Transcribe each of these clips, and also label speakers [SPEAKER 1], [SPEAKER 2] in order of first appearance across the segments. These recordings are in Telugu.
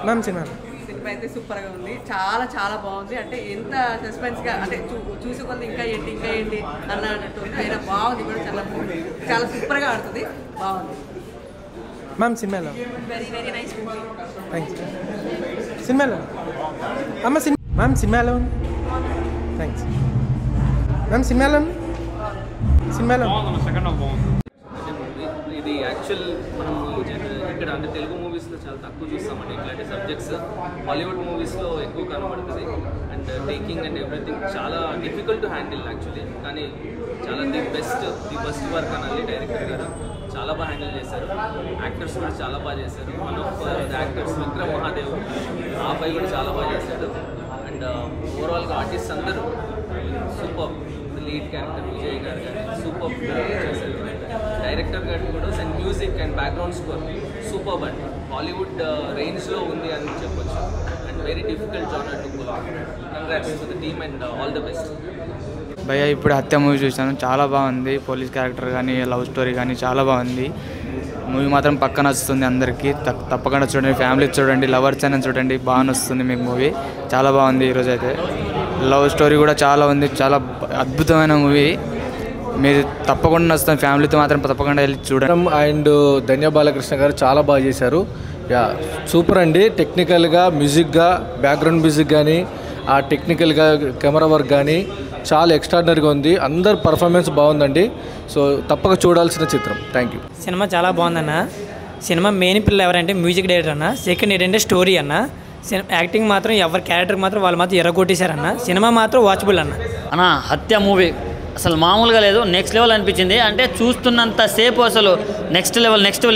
[SPEAKER 1] మ్యామ్ సినిమా
[SPEAKER 2] అయితే సూపర్గా ఉంది. చాలా చాలా బాగుంది. అంటే ఎంత సస్పెన్స్గా అంటే చూసుకుంది ఇంకా ఏంటి అన్నట్టు ఉంది. అయినా బాగుంది కూడా, చాలా సూపర్గా ఆడుతుంది. బాగుంది
[SPEAKER 1] మ్యామ్ సినిమాలో.
[SPEAKER 2] Very nice movie.
[SPEAKER 1] థ్యాంక్స్. సినిమాలో అమ్మ మ్యామ్ సినిమాలో థ్యాంక్స్. మ్యామ్ సినిమాలో
[SPEAKER 3] సెకండ్ హాఫ్ బాగుంది. ఇది యాక్చువల్ మనం ఇక్కడ అంటే తెలుగు మూవీస్లో చాలా తక్కువ చూస్తామండి ఇట్లాంటి సబ్జెక్ట్స్. హాలీవుడ్ మూవీస్లో ఎక్కువ కనబడుతుంది. అండ్ టేకింగ్ అండ్ ఎవ్రీథింగ్ చాలా డిఫికల్ట్ టు హ్యాండిల్ యాక్చువల్లీ. కానీ చాలా ది బెస్ట్ వర్క్ అనాలి. డైరెక్టర్ గారు చాలా బాగా హ్యాండిల్ చేశారు. యాక్టర్స్ కూడా చాలా బాగా చేశారు. One of the actors Vikram Mahadev, ఆ అబ్బాయి కూడా చాలా బాగా చేశాడు. అండ్ ఓవరాల్గా ఆర్టిస్ట్ అందరూ సూపర్. లీడ్ క్యారెక్టర్ విజయ్ గారు కానీ సూపర్ చేశారు. డైరెక్టర్ గారు కూడా and music and background score super అండి. హాలీవుడ్ రేంజ్లో ఉంది అని చెప్పొచ్చు. And very difficult genre to pull off. Congrats to the team and all the best.
[SPEAKER 4] భయ్య ఇప్పుడు హత్య మూవీ చూసాను, చాలా బాగుంది. పోలీస్ క్యారెక్టర్ కానీ లవ్ స్టోరీ కానీ చాలా బాగుంది. మూవీ మాత్రం పక్కన వస్తుంది అందరికీ, తప్పకుండా చూడండి. ఫ్యామిలీ చూడండి, లవర్స్ అని చూడండి, బాగా వస్తుంది మీకు మూవీ. చాలా బాగుంది. ఈరోజు అయితే లవ్ స్టోరీ కూడా చాలా ఉంది. చాలా అద్భుతమైన మూవీ. మీరు తప్పకుండా వస్తుంది. ఫ్యామిలీతో మాత్రం తప్పకుండా వెళ్ళి చూడండి.
[SPEAKER 5] అండ్ ధన్య బాలకృష్ణ గారు చాలా బాగా చేశారు. సూపర్ అండి. టెక్నికల్గా, మ్యూజిక్గా, బ్యాక్గ్రౌండ్ మ్యూజిక్ కానీ, ఆ టెక్నికల్గా కెమెరా వర్క్ కానీ చాలా ఎక్స్ట్రాడినరీగా ఉంది. అందరు పర్ఫార్మెన్స్ బాగుందండి. సో తప్పక చూడాల్సిన చిత్రం. Thank you.
[SPEAKER 6] సినిమా చాలా బాగుందన్న. సినిమా మెయిన్ పిల్లలు ఎవరంటే మ్యూజిక్ డైరెక్టర్ అన్న, సెకండ్ ఏంటంటే స్టోరీ అన్న. యాక్టింగ్ మాత్రం ఎవరి క్యారెక్టర్ మాత్రం వాళ్ళు మాత్రం ఎర్రగొట్టేశారన్న. సినిమా మాత్రం వాచబుల్ అన్న.
[SPEAKER 7] హత్య మూవీ అసలు మామూలుగా లేదు, నెక్స్ట్ లెవెల్ అనిపించింది. అంటే చూస్తున్నంత సేపు అసలు నెక్స్ట్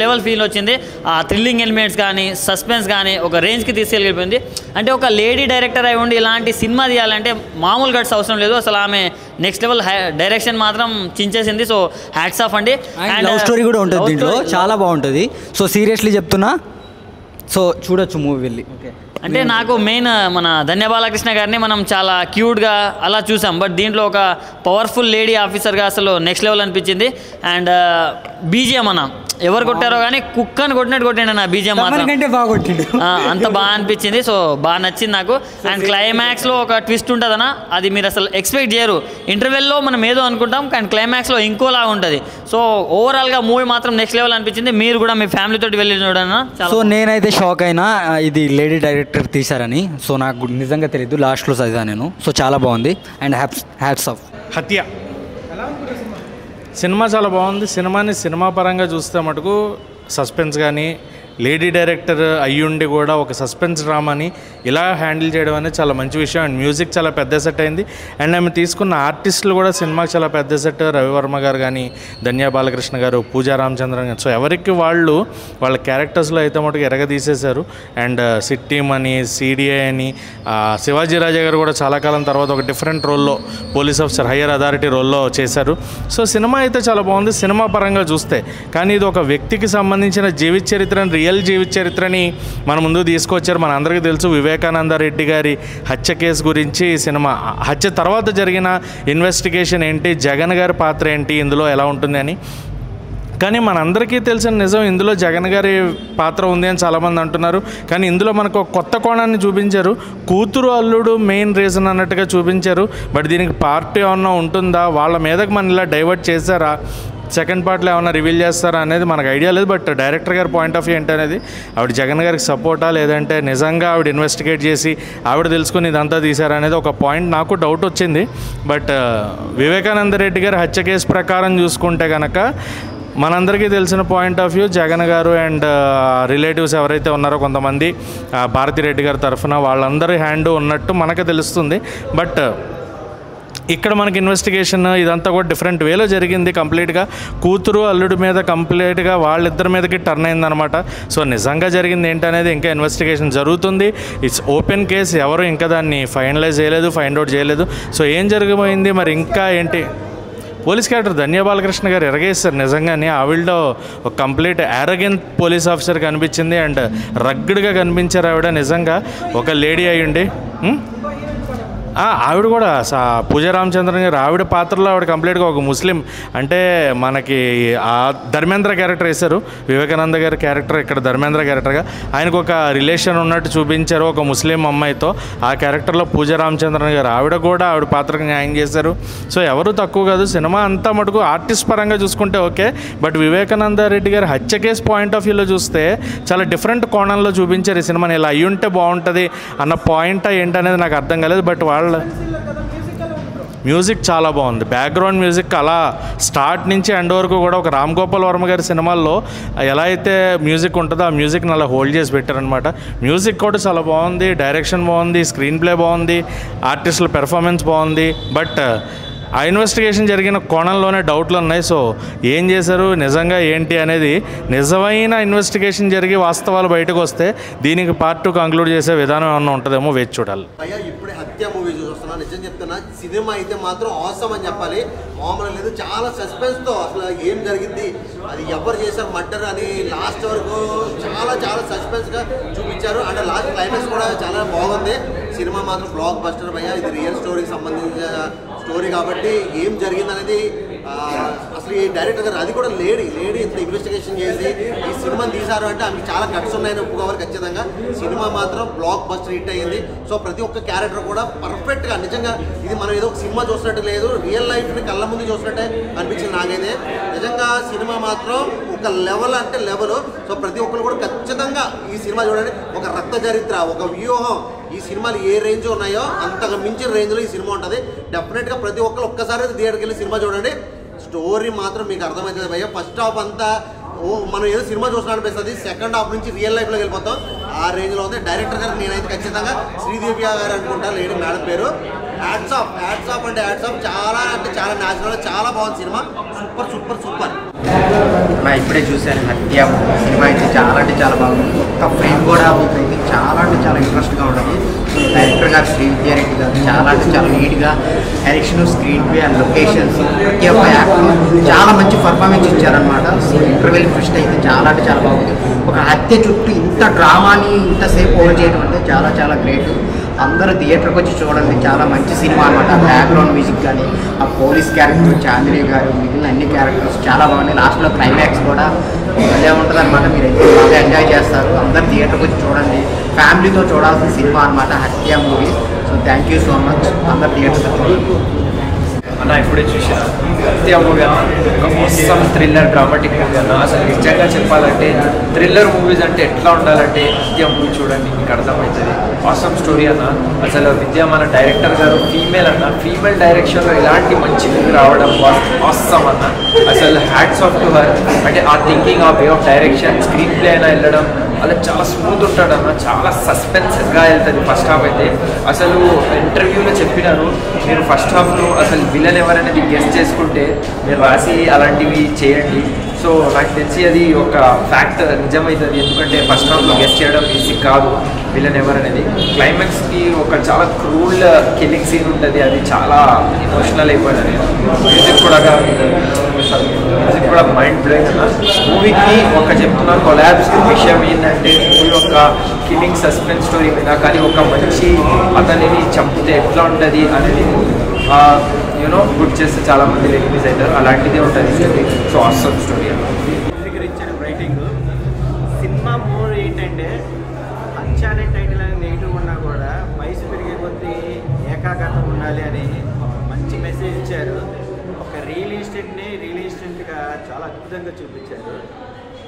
[SPEAKER 7] లెవెల్ ఫీల్ వచ్చింది. ఆ థ్రిల్లింగ్ ఎలిమెంట్స్ కానీ, సస్పెన్స్ కానీ ఒక రేంజ్కి తీసుకెళ్ళిపోయింది. అంటే ఒక లేడీ డైరెక్టర్ అయి ఉండి ఇలాంటి సినిమా తీయాలంటే మామూలు గట్స్ అవసరం లేదు. అసలు ఆమె నెక్స్ట్ లెవెల్ డైరెక్షన్ మాత్రం చించేసింది. సో హ్యాట్స్ ఆఫ్ అండి.
[SPEAKER 8] అండ్ లవ్ స్టోరీ కూడా ఉంటుంది దీంట్లో, చాలా బాగుంటుంది. సో సీరియస్లీ చెప్తున్నా, సో చూడొచ్చు మూవీ వెళ్ళి.
[SPEAKER 7] అంటే నాకు మెయిన్ మన ధన్య బాలకృష్ణ గారిని మనం చాలా క్యూట్గా అలా చూసాం. బట్ దీంట్లో ఒక పవర్ఫుల్ లేడీ ఆఫీసర్గా అసలు నెక్స్ట్ లెవెల్ అనిపించింది. అండ్ బీజిఎం అన్న ఎవరు కొట్టారో కానీ కుక్కని కొట్టినట్టు కొట్టిండు నా బీజిఎం మాత్రం, అంత బాగా అనిపించింది. సో బాగా నచ్చింది నాకు. అండ్ క్లైమాక్స్లో ఒక ట్విస్ట్ ఉంటుందన్న, అది మీరు అసలు ఎక్స్పెక్ట్ చేయరు. ఇంటర్వెల్లో మనం ఏదో అనుకుంటాం కానీ క్లైమాక్స్లో ఇంకోలా ఉంటుంది. సో ఓవరాల్గా మూవీ మాత్రం నెక్స్ట్ లెవెల్ అనిపించింది. మీరు కూడా మీ ఫ్యామిలీతో వెళ్ళి చూడన్నా.
[SPEAKER 8] సో నేనైతే షాక్ అయినా ఇది లేడీ డైరెక్టర్ తీశారని. సో నాకు నిజంగా తెలియదు, లాస్ట్లో చదివా నేను. సో చాలా బాగుంది. And hats off.
[SPEAKER 9] హత్య సినిమా చాలా బాగుంది. సినిమా పరంగా చూస్తే మటుకు సస్పెన్స్ కానీ, లేడీ డైరెక్టర్ అయ్యుండి కూడా ఒక సస్పెన్స్ డ్రామాని ఇలా హ్యాండిల్ చేయడం అనేది చాలా మంచి విషయం. అండ్ మ్యూజిక్ చాలా పెద్ద సెట్ అయింది. అండ్ ఆమె తీసుకున్న ఆర్టిస్టులు కూడా సినిమాకి చాలా పెద్ద సెట్. రవివర్మ గారు కానీ, ధన్య బాలకృష్ణ గారు, పూజా రామచంద్రన్ గారు. సో ఎవరికి వాళ్ళ క్యారెక్టర్స్లో అయితే మటుకు ఎరగదీసేశారు. అండ్ సిట్టీమ్ అని, సిడిఐ అని, శివాజీ రాజా గారు కూడా చాలా కాలం తర్వాత ఒక డిఫరెంట్ రోల్లో పోలీస్ ఆఫీసర్, హయ్యర్ అథారిటీ రోల్లో చేశారు. సో సినిమా అయితే చాలా బాగుంది సినిమా పరంగా చూస్తే. కానీ ఇది ఒక వ్యక్తికి సంబంధించిన జీవిత చరిత్రని, రియల్ జీవిత చరిత్రని మన ముందు తీసుకొచ్చారు. మన అందరికీ తెలుసు వివేకానంద రెడ్డి గారి హత్య కేసు గురించి సినిమా. హత్య తర్వాత జరిగిన ఇన్వెస్టిగేషన్ ఏంటి, జగన్ గారి పాత్ర ఏంటి, ఇందులో ఎలా ఉంటుంది అని. కానీ మనందరికీ తెలిసిన నిజం, ఇందులో జగన్ గారి పాత్ర ఉంది అని చాలామంది అంటున్నారు. కానీ ఇందులో మనకు ఒక కొత్త కోణాన్ని చూపించారు. కూతురు అల్లుడు మెయిన్ రీజన్ అన్నట్టుగా చూపించారు. బట్ దీనికి పార్ట్ ఏమన్నా ఉంటుందా, వాళ్ళ మీదకి మన ఇలా డైవర్ట్ చేశారా, సెకండ్ పార్ట్లో ఏమైనా రివీల్ చేస్తారా అనేది మనకు ఐడియా లేదు. బట్ డైరెక్టర్ గారి పాయింట్ ఆఫ్ వ్యూ ఏంటనేది, ఆవిడ జగన్ గారికి సపోర్టా లేదంటే నిజంగా ఆవిడ ఇన్వెస్టిగేట్ చేసి ఆవిడ తెలుసుకుని ఇదంతా తీశారా అనేది ఒక పాయింట్ నాకు డౌట్ వచ్చింది. బట్ వివేకానంద రెడ్డి గారి హత్య కేసు ప్రకారం చూసుకుంటే కనుక మనందరికీ తెలిసిన పాయింట్ ఆఫ్ వ్యూ, జగన్ గారు అండ్ రిలేటివ్స్ ఎవరైతే ఉన్నారో కొంతమంది భారతిరెడ్డి గారి తరఫున వాళ్ళందరి హ్యాండ్ ఉన్నట్టు మనకు తెలుస్తుంది. బట్ ఇక్కడ మనకి ఇన్వెస్టిగేషన్ ఇదంతా కూడా డిఫరెంట్ వేలో జరిగింది. కంప్లీట్గా కూతురు అల్లుడి మీద కంప్లీట్గా వాళ్ళిద్దరి మీదకి టర్న్ అయిందనమాట. సో నిజంగా జరిగింది ఏంటనేది ఇంకా ఇన్వెస్టిగేషన్ జరుగుతుంది. It's open case. ఎవరు ఇంకా దాన్ని ఫైనలైజ్ చేయలేదు, ఫైండ్ అవుట్ చేయలేదు. సో ఏం జరిగిపోయింది మరి ఇంకా ఏంటి. పోలీస్ క్యారెక్టర్ ధన్య బాలకృష్ణ గారు ఎరగేస్తారు నిజంగానే. ఆవిడలో ఒక కంప్లీట్ యారగెంట్ పోలీస్ ఆఫీసర్ కనిపించింది. అండ్ రగ్డ్గా కనిపించారు ఆవిడ. నిజంగా ఒక లేడీ అయ్యుండి ఆవిడ కూడా పూజా రామచంద్రన్ గారు ఆవిడ పాత్రలో ఆవిడ కంప్లీట్గా ఒక ముస్లిం అంటే మనకి ధర్మేంద్ర క్యారెక్టర్ వేశారు. వివేకానంద గారి క్యారెక్టర్ ఇక్కడ ధర్మేంద్ర క్యారెక్టర్గా ఆయనకు ఒక రిలేషన్ ఉన్నట్టు చూపించారు ఒక ముస్లిం అమ్మాయితో. ఆ క్యారెక్టర్లో పూజా రామచంద్రన్ గారు ఆవిడ కూడా ఆవిడ పాత్రకు న్యాయం చేశారు. సో ఎవరు తక్కువ కాదు. సినిమా అంతా మటుకు ఆర్టిస్ట్ పరంగా చూసుకుంటే ఓకే, బట్ వివేకానంద రెడ్డి గారి హత్య కేసు పాయింట్ ఆఫ్ వ్యూలో చూస్తే చాలా డిఫరెంట్ కోణంలో చూపించారు ఈ సినిమాని. ఇలా అయ్యి ఉంటే బాగుంటుంది అన్న పాయింట్ ఏంటనేది నాకు అర్థం కాలేదు. బట్ వాళ్ళ మ్యూజిక్ చాలా బాగుంది. బ్యాక్గ్రౌండ్ మ్యూజిక్ అలా స్టార్ట్ నుంచి ఎండ్ వరకు కూడా ఒక రామ్ గోపాల్ వర్మ గారి సినిమాల్లో ఎలా అయితే మ్యూజిక్ ఉంటుందో ఆ మ్యూజిక్ని అలా హోల్డ్ చేసి పెట్టారనమాట. మ్యూజిక్ కూడా చాలా బాగుంది, డైరెక్షన్ బాగుంది, స్క్రీన్ ప్లే బాగుంది, ఆర్టిస్టుల పెర్ఫార్మెన్స్ బాగుంది. బట్ ఆ ఇన్వెస్టిగేషన్ జరిగిన కోణంలోనే డౌట్లు ఉన్నాయి. సో ఏం చేశారు నిజంగా ఏంటి అనేది నిజమైన ఇన్వెస్టిగేషన్ జరిగి వాస్తవాలు బయటకు వస్తే దీనికి పార్ట్ 2 కంక్లూడ్ చేసే విధానం ఏమన్నా ఉంటుందేమో వేచి చూడాలి.
[SPEAKER 10] అయ్యా ఇప్పుడే హత్య మూవీ చూస్తున్నా, నిజం చెప్తున్నా సినిమా అయితే మాత్రం ఆసమ్ అని చెప్పాలి. మామూలు లేదు, చాలా సస్పెన్స్తో అసలు ఏం జరిగింది, అది ఎవరు చేశారు మర్డర్ అని లాస్ట్ వరకు చాలా చాలా సస్పెన్స్గా చూపించారు. అంటే లాస్ట్ క్లైమాక్స్ కూడా చాలా బాగుంది. సినిమా మాత్రం బ్లాక్ బస్టర్ భయ్యా. ఇది రియల్ స్టోరీకి సంబంధించిన స్టోరీ కాబట్టి ఏం జరిగింది అనేది అసలు ఈ డైరెక్టర్ గారు అది కూడా లేడీ ఇంత ఇన్వెస్టిగేషన్ చేసి ఈ సినిమాని తీశారు అంటే ఆమెకి చాలా కట్స్ ఉన్నాయని ఒప్పుకోవాలి ఖచ్చితంగా. సినిమా మాత్రం బ్లాక్ బస్టర్ హిట్ అయ్యింది. సో ప్రతి ఒక్క క్యారెక్టర్ కూడా పర్ఫెక్ట్గా నిజంగా ఇది మనం ఏదో ఒక సినిమా చూసినట్టు లేదు, రియల్ లైఫ్ని కళ్ళ ముందు చూసినట్టే అనిపించింది నాకైతే. నిజంగా సినిమా మాత్రం ఒక లెవెల్ అంటే లెవెల్. సో ప్రతి ఒక్కరు కూడా ఖచ్చితంగా ఈ సినిమా చూడండి. ఒక రక్త చరిత్ర, ఒక వ్యూహం, ఈ సినిమాలు ఏ రేంజ్ ఉన్నాయో అంతకు మించిన రేంజ్లో ఈ సినిమా ఉంటుంది. డెఫినెట్గా ప్రతి ఒక్కరు ఒక్కసారి థియేటర్కి వెళ్ళి సినిమా చూడండి. స్టోరీ మాత్రం మీకు అర్థమవుతుంది భయ్య. ఫస్ట్ హాఫ్ అంతా మనం ఏదో సినిమా చూసినా అనిపిస్తుంది, సెకండ్ హాఫ్ నుంచి రియల్ లైఫ్లోకి వెళ్ళిపోతాం. ఆ రేంజ్లో ఉంది. డైరెక్టర్ గారు నేనైతే ఖచ్చితంగా శ్రీదేవి గారు అనుకుంటా, లేడీ మేడం పేరు. హ్యాట్స్ ఆఫ్ అంటే హ్యాట్స్ ఆఫ్. చాలా అంటే చాలా న్యాచురల్, చాలా బాగుంది సినిమా. Super super super.
[SPEAKER 11] నా ఇప్పుడే చూశాను హత్య సినిమా అయితే చాలా అంటే చాలా బాగుంది. ఒక్క ఫ్రేమ్ కూడా అవుతుంది, చాలా అంటే చాలా ఇంట్రెస్ట్గా ఉంటుంది. డైరెక్టర్ గారు శ్రీవిద్యా రెడ్డి గారు చాలా అంటే చాలా నీట్గా direction, screen play and locations, ప్రతి ఒక్క యాక్టర్ చాలా మంచి పర్ఫార్మెన్స్ ఇచ్చారనమాట. ఇంటర్వెల్ ఫస్ట్ అయితే చాలా అంటే చాలా బాగుంది. ఒక హత్య చుట్టూ ఇంత డ్రామాని ఇంతసేపు హోల్డ్ చేయడం అంటే చాలా చాలా గ్రేట్. అందరూ థియేటర్కి వచ్చి చూడండి, చాలా మంచి సినిమా అనమాట. బ్యాక్గ్రౌండ్ మ్యూజిక్ కానీ, ఆ పోలీస్ క్యారెక్టర్ చాందిని గారు, మిగిలిన అన్ని క్యారెక్టర్స్ చాలా బాగున్నాయి. లాస్ట్లో క్లైమాక్స్ కూడా భలే ఉంటుంది అనమాట. మీరు అయితే బాగా ఎంజాయ్ చేస్తారు. అందరు థియేటర్కి వచ్చి చూడండి, ఫ్యామిలీతో చూడాల్సిన సినిమా అనమాట హత్య movie. So thank you so much. అందరు థియేటర్కి చూడండి.
[SPEAKER 12] అన్న ఇప్పుడే చూసాను హత్య మూవీ అన్న, ఒక మొత్తం థ్రిల్లర్ డ్రామాటిక్ మూవీ అన్న. అసలు నిజంగా చెప్పాలంటే థ్రిల్లర్ మూవీస్ అంటే ఎట్లా ఉండాలంటే హత్య మూవీ చూడండి, మీకు అర్థమవుతుంది. ఆసమ్ స్టోరీ అన్న. అసలు విద్య మన డైరెక్టర్ గారు ఫీమేల్ అన్న, ఫీమేల్ డైరెక్షన్లో ఇలాంటి మంచి మూవీ రావడం ఆసమ్ అన్న. అసలు హ్యాట్స్ ఆఫ్ టు హర్. అంటే ఆ థింకింగ్, ఆ way of direction, screen play అయినా వెళ్ళడం అలా చాలా స్మూత్ ఉంటాడు అన్న. చాలా సస్పెన్స్గా వెళ్తుంది ఫస్ట్ హాఫ్ అయితే. అసలు ఇంటర్వ్యూలో చెప్పినారు, మీరు ఫస్ట్ హాఫ్లో అసలు విలన్ ఎవరనేది గెస్ట్ చేసుకుంటే మీరు రాసి అలాంటివి చేయండి. సో నాకు తెలిసి అది ఒక ఫ్యాక్ట్ నిజమవుతుంది. ఎందుకంటే ఫస్ట్ హాఫ్లో గెస్ట్ చేయడం ఈజీ కాదు విలన్ ఎవరనేది. క్లైమాక్స్కి ఒక చాలా క్రూల్ కిల్లింగ్ సీన్ ఉంటుంది, అది చాలా ఎమోషనల్ అయిపోయింది. మ్యూజిక్ కూడా మైండ్ బ్లోయింగ్ అన్న. మూవీకి ఒక చెప్తున్నారు కొలాబ్స్ విషయం ఏంటంటే మూవీ ఒక కిల్లింగ్ సస్పెన్స్ స్టోరీ మీద, కానీ ఒక మంచి అతనిని చంపితే ఎట్లా ఉంటుంది అనేది గుడ్ చేస్తే చాలా మంది రిలీజ్ అవుతారు. అలాంటిదే ఉంటుంది స్టోరీ. సో ఆసమ్ స్టోరీ
[SPEAKER 13] ఇచ్చిన రైటింగ్ సినిమా మోర్ ఏంటంటే హత్య అనే టైటిల్ అనేది నెగిటివ్ ఉన్నా కూడా వయసు పెరిగే కొద్దీ ఏకాగ్రత ఉండాలి అని మంచి మెసేజ్ ఇచ్చారు. ఒక రియల్ ఎస్టేట్గా చాలా అద్భుతంగా చూపించారు.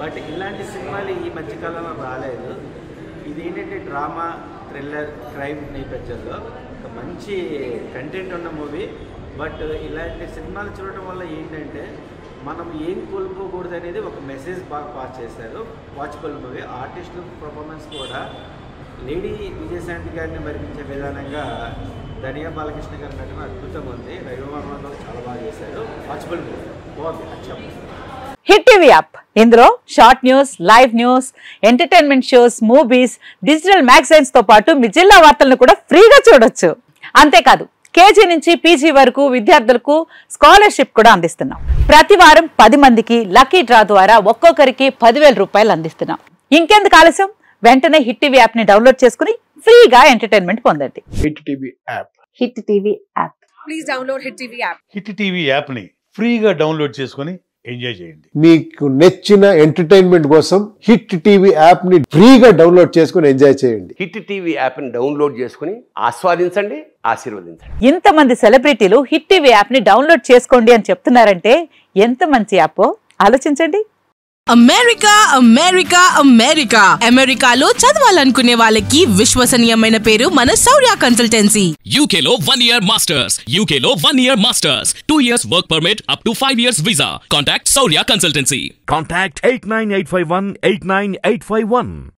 [SPEAKER 13] బట్ ఇలాంటి సినిమాలు ఈ మధ్యకాలంలో రాలేదు. ఇది ఏంటంటే డ్రామా, థ్రిల్లర్, క్రైమ్ నేపథ్యంలో ఒక మంచి కంటెంట్ ఉన్న మూవీ. బట్ ఇలాంటి సినిమాలు చూడటం వల్ల ఏంటంటే మనం ఏం కోల్పోకూడదు అనేది ఒక మెసేజ్ బాగా పాస్ చేశారు. Watchable movie. ఆర్టిస్టుల పర్ఫార్మెన్స్ కూడా లేడీ విజయశాంతి గారిని మరిపించే విధానంగా ధనియా బాలకృష్ణ గారి నటన అద్భుతంగా ఉంది. రవివర్మ చాలా బాగా చేశారు. వాచబుల్ మూవీ బాగుంది. అచ్చా
[SPEAKER 14] హిట్ టీవీ యాప్, ఇందులో short news, live news, entertainment shows, movies, digital magazines తో పాటు మీ జిల్లా వార్తలను కూడా ఫ్రీగా చూడొచ్చు. అంతేకాదు కేజీ నుంచి పీజీ వరకు విద్యార్థులకు స్కాలర్షిప్ కూడా అందిస్తున్నాం. ప్రతి వారం 10 మందికి లక్కీ డ్రా ద్వారా ఒక్కొక్కరికి 10,000 రూపాయలు అందిస్తున్నాం. ఇంకెందుకు ఆలస్యం, వెంటనే హిట్ టీవీ యాప్ ని డౌన్లోడ్ చేసుకుని ఫ్రీగా ఎంటర్టైన్మెంట్ పొందండి.
[SPEAKER 15] Hit TV app
[SPEAKER 14] hit TV app.
[SPEAKER 15] Please download Hit TV app.
[SPEAKER 16] Hit TV యాప్ని ఫ్రీగా డౌన్లోడ్ చేసుకొని ఎంజాయ్ చేయండి.
[SPEAKER 17] మీకు నచ్చిన ఎంటర్టైన్మెంట్ కోసం హిట్ టీవీ యాప్ ని ఫ్రీగా డౌన్లోడ్ చేసుకుని ఎంజాయ్ చేయండి.
[SPEAKER 18] హిట్ టీవీ యాప్ ని డౌన్లోడ్ చేసుకుని ఆస్వాదించండి, ఆశీర్వదించండి.
[SPEAKER 14] ఇంతమంది సెలబ్రిటీలు హిట్ టీవీ యాప్ ని డౌన్లోడ్ చేసుకోండి అని చెప్తున్నారంటే ఎంత మంచి యాప్ ఆలోచించండి.
[SPEAKER 19] అమెరికా అమెరికా అమెరికా అమెరికాలో చదవాలనుకునే వాళ్ళకి విశ్వసనీయమైన పేరు మన శౌర్య కన్సల్టెన్సీ.
[SPEAKER 20] UK లో 1 year masters, UK లో 1 year masters, 2 years work permit up to 5 years visa. Contact Saurya Consultancy.
[SPEAKER 21] Contact 89851 89851.